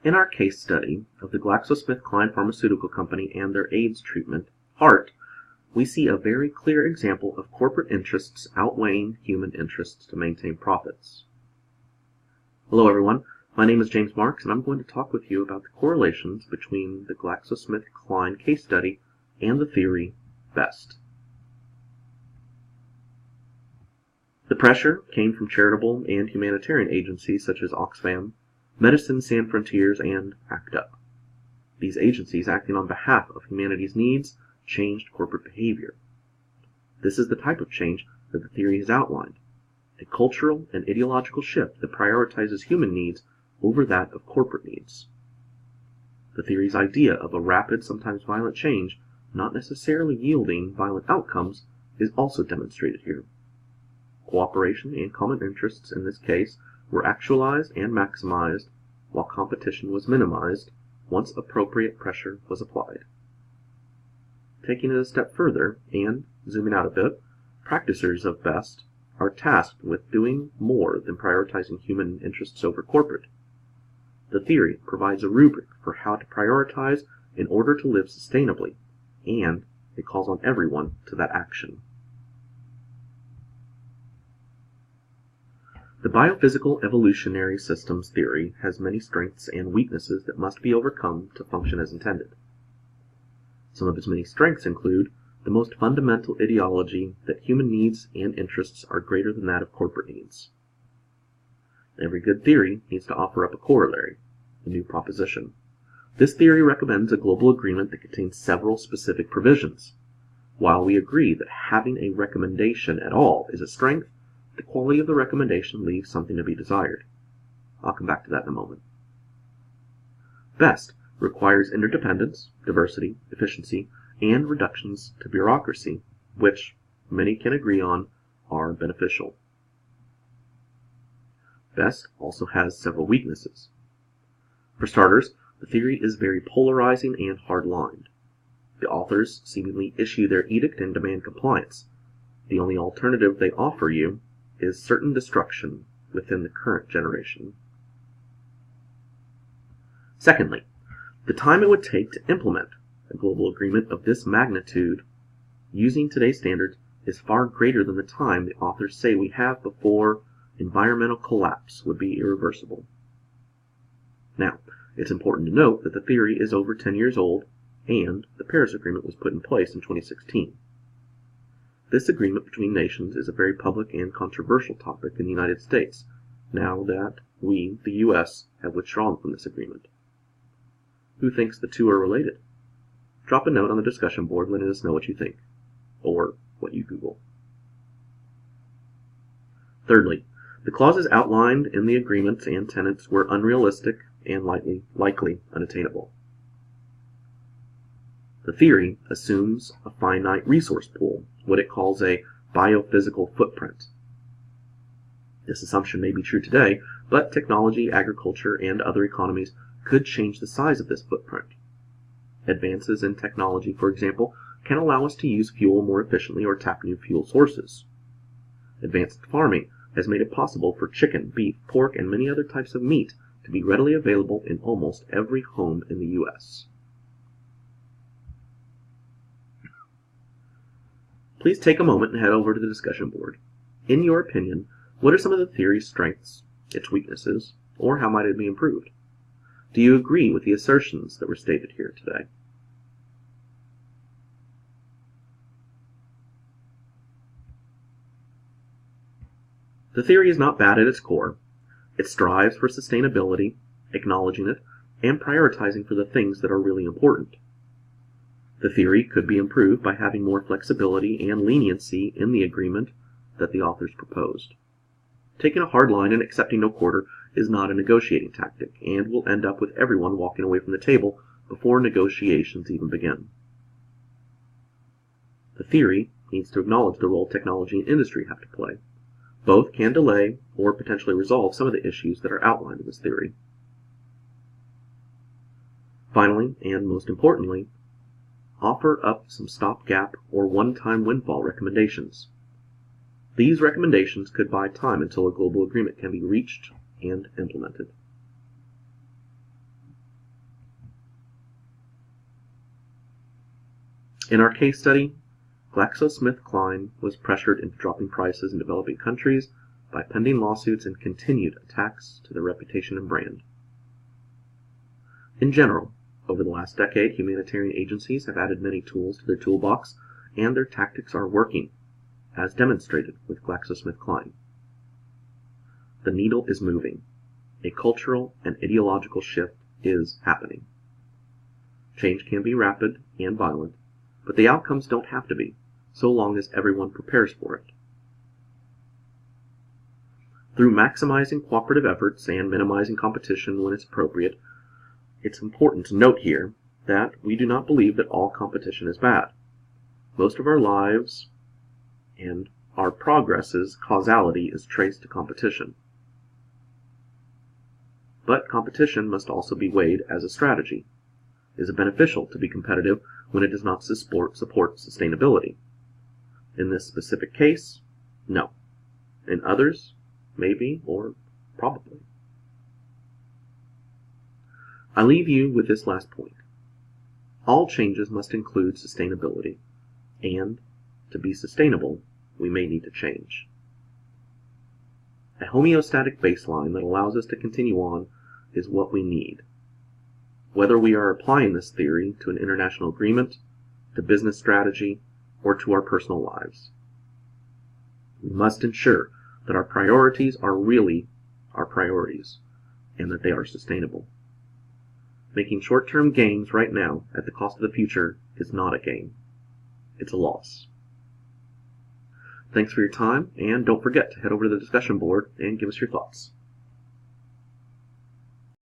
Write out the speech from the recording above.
In our case study of the GlaxoSmithKline Pharmaceutical Company and their AIDS treatment, HART, we see a very clear example of corporate interests outweighing human interests to maintain profits. Hello everyone, my name is James Marks and I'm going to talk with you about the correlations between the GlaxoSmithKline case study and the theory BEST. The pressure came from charitable and humanitarian agencies such as Oxfam, Medicine Sans Frontiers, and ACT UP. These agencies, acting on behalf of humanity's needs, changed corporate behavior. This is the type of change that the theory has outlined, a cultural and ideological shift that prioritizes human needs over that of corporate needs. The theory's idea of a rapid, sometimes violent change, not necessarily yielding violent outcomes, is also demonstrated here. Cooperation and common interests in this case were actualized and maximized, while competition was minimized once appropriate pressure was applied. Taking it a step further, and zooming out a bit, practicers of BEST are tasked with doing more than prioritizing human interests over corporate. The theory provides a rubric for how to prioritize in order to live sustainably, and it calls on everyone to that action. The biophysical evolutionary systems theory has many strengths and weaknesses that must be overcome to function as intended. Some of its many strengths include the most fundamental ideology that human needs and interests are greater than that of corporate needs. Every good theory needs to offer up a corollary, a new proposition. This theory recommends a global agreement that contains several specific provisions. While we agree that having a recommendation at all is a strength, the quality of the recommendation leaves something to be desired. I'll come back to that in a moment. BEST requires interdependence, diversity, efficiency, and reductions to bureaucracy, which many can agree on are beneficial. BEST also has several weaknesses. For starters, the theory is very polarizing and hard-lined. The authors seemingly issue their edict and demand compliance. The only alternative they offer you is certain destruction within the current generation. Secondly, the time it would take to implement a global agreement of this magnitude using today's standards is far greater than the time the authors say we have before environmental collapse would be irreversible. Now, it's important to note that the theory is over 10 years old and the Paris Agreement was put in place in 2016. This agreement between nations is a very public and controversial topic in the United States, now that we, the U.S., have withdrawn from this agreement. Who thinks the two are related? Drop a note on the discussion board letting us know what you think, or what you Google. Thirdly, the clauses outlined in the agreements and tenets were unrealistic and likely unattainable. The theory assumes a finite resource pool, what it calls a biophysical footprint. This assumption may be true today, but technology, agriculture, and other economies could change the size of this footprint. Advances in technology, for example, can allow us to use fuel more efficiently or tap new fuel sources. Advanced farming has made it possible for chicken, beef, pork, and many other types of meat to be readily available in almost every home in the U.S. Please take a moment and head over to the discussion board. In your opinion, what are some of the theory's strengths, its weaknesses, or how might it be improved? Do you agree with the assertions that were stated here today? The theory is not bad at its core. It strives for sustainability, acknowledging it, and prioritizing for the things that are really important. The theory could be improved by having more flexibility and leniency in the agreement that the authors proposed. Taking a hard line and accepting no quarter is not a negotiating tactic, and will end up with everyone walking away from the table before negotiations even begin. The theory needs to acknowledge the role technology and industry have to play. Both can delay or potentially resolve some of the issues that are outlined in this theory. Finally, and most importantly, offer up some stopgap or one-time windfall recommendations. These recommendations could buy time until a global agreement can be reached and implemented. In our case study, GlaxoSmithKline was pressured into dropping prices in developing countries by pending lawsuits and continued attacks to their reputation and brand. In general, over the last decade, humanitarian agencies have added many tools to their toolbox, and their tactics are working, as demonstrated with GlaxoSmithKline. The needle is moving. A cultural and ideological shift is happening. Change can be rapid and violent, but the outcomes don't have to be, so long as everyone prepares for it. Through maximizing cooperative efforts and minimizing competition when it's appropriate, it's important to note here that we do not believe that all competition is bad. Most of our lives and our progress's causality is traced to competition. But competition must also be weighed as a strategy. Is it beneficial to be competitive when it does not support sustainability? In this specific case, no. In others, maybe or probably. I leave you with this last point. All changes must include sustainability, and to be sustainable, we may need to change. A homeostatic baseline that allows us to continue on is what we need. Whether we are applying this theory to an international agreement, to business strategy, or to our personal lives. We must ensure that our priorities are really our priorities, and that they are sustainable. Making short-term gains right now at the cost of the future is not a gain. It's a loss. Thanks for your time, and don't forget to head over to the discussion board and give us your thoughts.